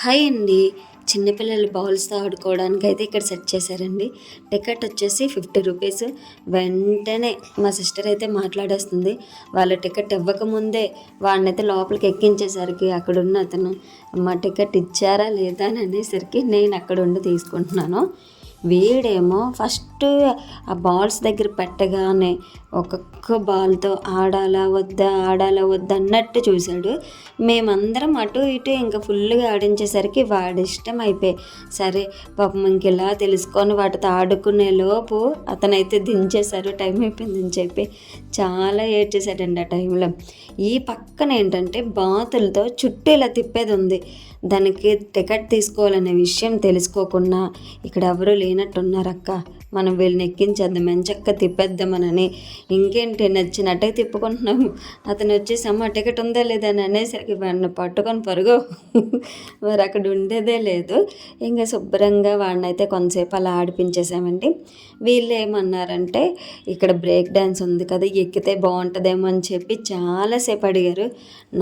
Hi అండి. చిన్నపిల్లలు బాల్స్‌తో ఆడుకోవడానికి అయితే ఇక్కడ సెట్ చేశారండి. టికెట్ వచ్చేసి 50 రూపీస్. వెంటనే మా సిస్టర్ అయితే మాట్లాడేస్తుంది. వాళ్ళ టికెట్ ఇవ్వకముందే వాడినైతే లోపలికి ఎక్కించేసరికి అక్కడున్న అతను అమ్మ టికెట్ ఇచ్చారా లేదా అని అనేసరికి నేను అక్కడుండి తీసుకుంటున్నాను. వీడేమో ఫస్ట్ ఆ బాల్స్ దగ్గర పెట్టగానే ఒక్కొక్క బాల్తో ఆడాలా వద్దా అన్నట్టు చూశాడు. మేమందరం అటు ఇటు ఇంకా ఫుల్గా ఆడించేసరికి వాడి ఇష్టం అయిపోయి సరే పాపం ఇంకెలా తెలుసుకొని వాటితో ఆడుకునే లోపు అతనైతే దించేశారు, టైం అయిపోయిందని చెప్పి చాలా ఏడ్చేశాడండి ఆ టైంలో. ఈ పక్కన ఏంటంటే బాతులతో చుట్టూ ఇలా తిప్పేది ఉంది. దానికి టికెట్ తీసుకోవాలనే విషయం తెలుసుకోకుండా ఇక్కడ ఎవరు లేనట్టున్నారక్క, మనం వీళ్ళని ఎక్కించేద్దాం ఎంచక్క తిప్పేద్దామనని ఇంకేంటి నచ్చినట్టే తిప్పుకుంటున్నాము. అతను వచ్చేసి అమ్మ టికెట్ ఉందా లేదా అని అనేసరికి వాడిని పట్టుకొని పరుగు మరి అక్కడ ఉండేదే లేదు. ఇంకా శుభ్రంగా వాడినైతే కొంతసేపు అలా ఆడిపించేసామండి. వీళ్ళు ఏమన్నారంటే ఇక్కడ బ్రేక్ డ్యాన్స్ ఉంది కదా ఎక్కితే బాగుంటుందేమో అని చెప్పి చాలాసేపు అడిగారు.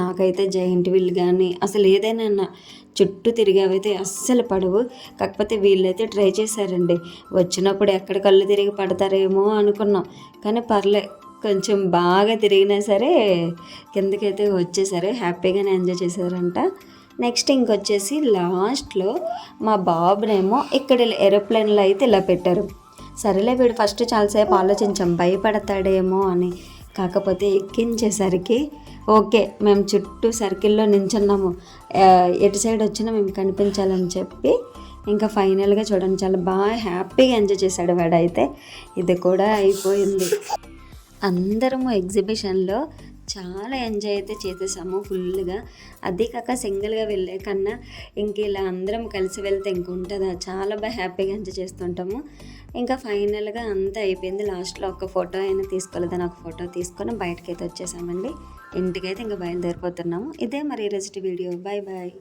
నాకైతే జైంట్ వీల్ కానీ అసలు ఏదైనా చుట్టూ తిరిగేవైతే అస్సలు పడవు. కాకపోతే వీళ్ళైతే ట్రై చేశారండి. వచ్చినప్పుడు ఎక్కడ కళ్ళు తిరిగి పడతారేమో అనుకున్నాం, కానీ కొంచెం బాగా తిరిగినా సరే కిందకైతే వచ్చేసారు. హ్యాపీగానే ఎంజాయ్ చేశారంట. నెక్స్ట్ ఇంకొచ్చేసి లాస్ట్లో మా బాబునేమో ఇక్కడ ఏరోప్లేన్లో అయితే ఇలా పెట్టారు. సరేలే వీడు ఫస్ట్ చాలాసేపు ఆలోచించాం భయపడతాడేమో అని. కాకపోతే ఎక్కించేసరికి ఓకే మేము చుట్టూ సర్కిల్లో నించున్నాము, ఎటు సైడ్ వచ్చినా మేము కనిపించాలని చెప్పి ఇంకా ఫైనల్గా చూడండి చాలా బాగా హ్యాపీగా ఎంజాయ్ చేశాడు వాడైతే. ఇది కూడా అయిపోయింది. అందరము ఎగ్జిబిషన్లో చాలా ఎంజాయ్ అయితే చేసేసాము ఫుల్గా. అదే కాక సింగిల్గా వెళ్ళే కన్నా ఇంక ఇలా అందరం కలిసి వెళ్తే ఇంక ఉంటుందా, చాలా బాగా హ్యాపీగా ఎంజాయ్ చేస్తుంటాము. ఇంకా ఫైనల్గా అంతా అయిపోయింది. లాస్ట్లో ఒక ఫోటో అయినా తీసుకోలేదని ఒక ఫోటో తీసుకొని బయటకైతే వచ్చేసామండి. ఇంటికైతే ఇంకా బయలుదేరిపోతున్నాము. ఇదే మరి ఈరోజు వీడియో. Bye bye.